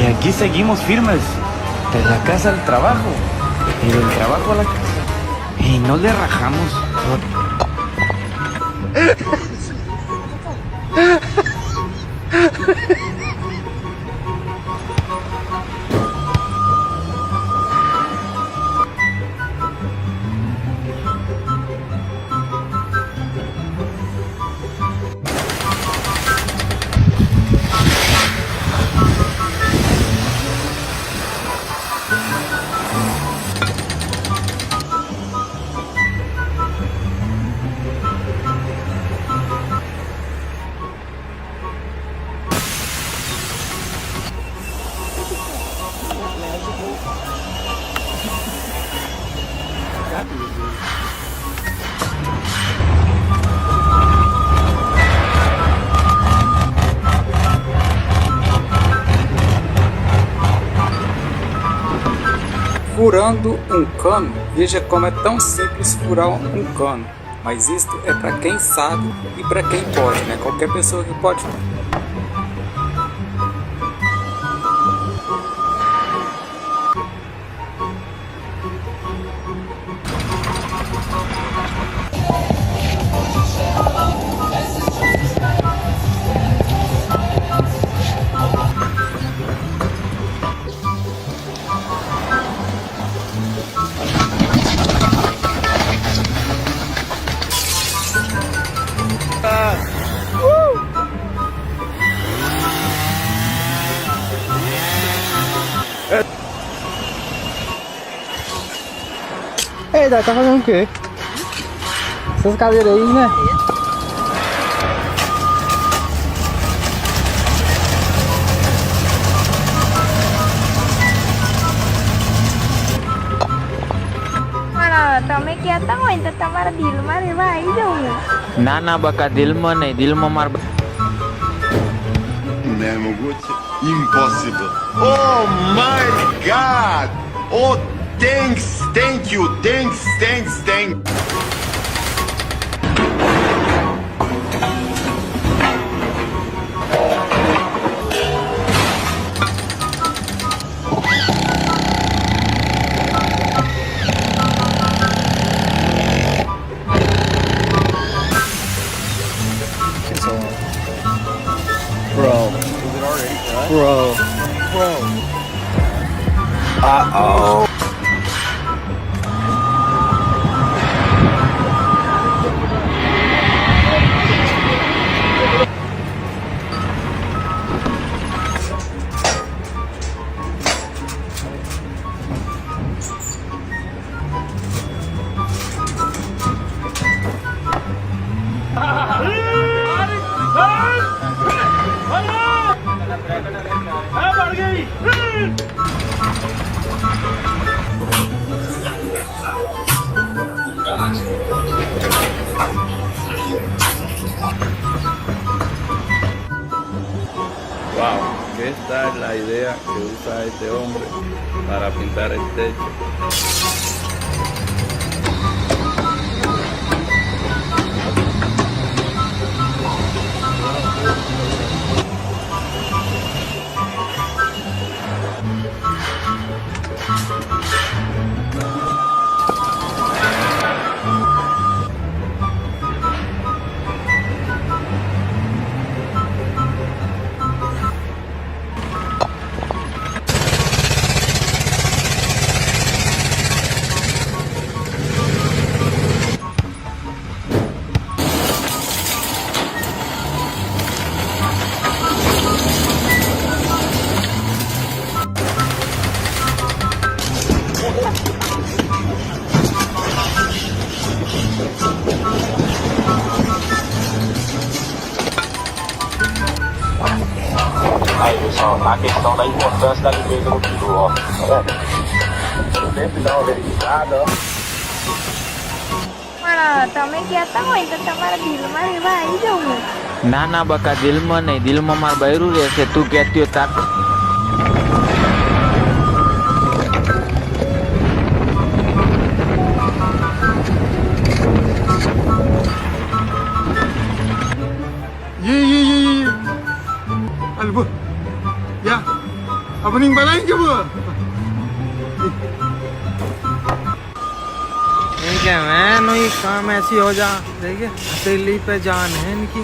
aquí seguimos firmes, de la casa al trabajo y del trabajo a la casa. Y no le rajamos. Furando um cano. Veja como é tão simples furar um cano. Mas isto é para quem sabe e para quem pode, né? Qualquer pessoa que pode. Ei, Dai, tá fazendo o quê? Essas cadeiras aí, né? Mana, તમે કહેતા હોય તો તમારા દિલમાં રહેવા આવી જવું. ના ના બકા દિલમાં નહીં, દિલમાં માર Nemoguće. Impossible. Oh my god! Oh, thanks, thank you, thanks. Bro. Uh-oh. Wow, esta es la idea que usa este hombre para pintar el techo. Aí pessoal, a questão da importância da limpeza no peru, ó. Tá vendo? Sempre dá uma verificada, ó. Mana, તમે કહેતા હોય તો તમારા દિલમાં રહેવા આવી જવું. ના ના બકા દિલમાં નહીં, દિલમાં માર બૈરું રહેશે. તું કહેતી હોય તાર Ye. Ano ba? Ya. अपनी बनाएंगे वो। इनके मैं नहीं काम ऐसी हो जा, देखिए हथेली पे जान है इनकी।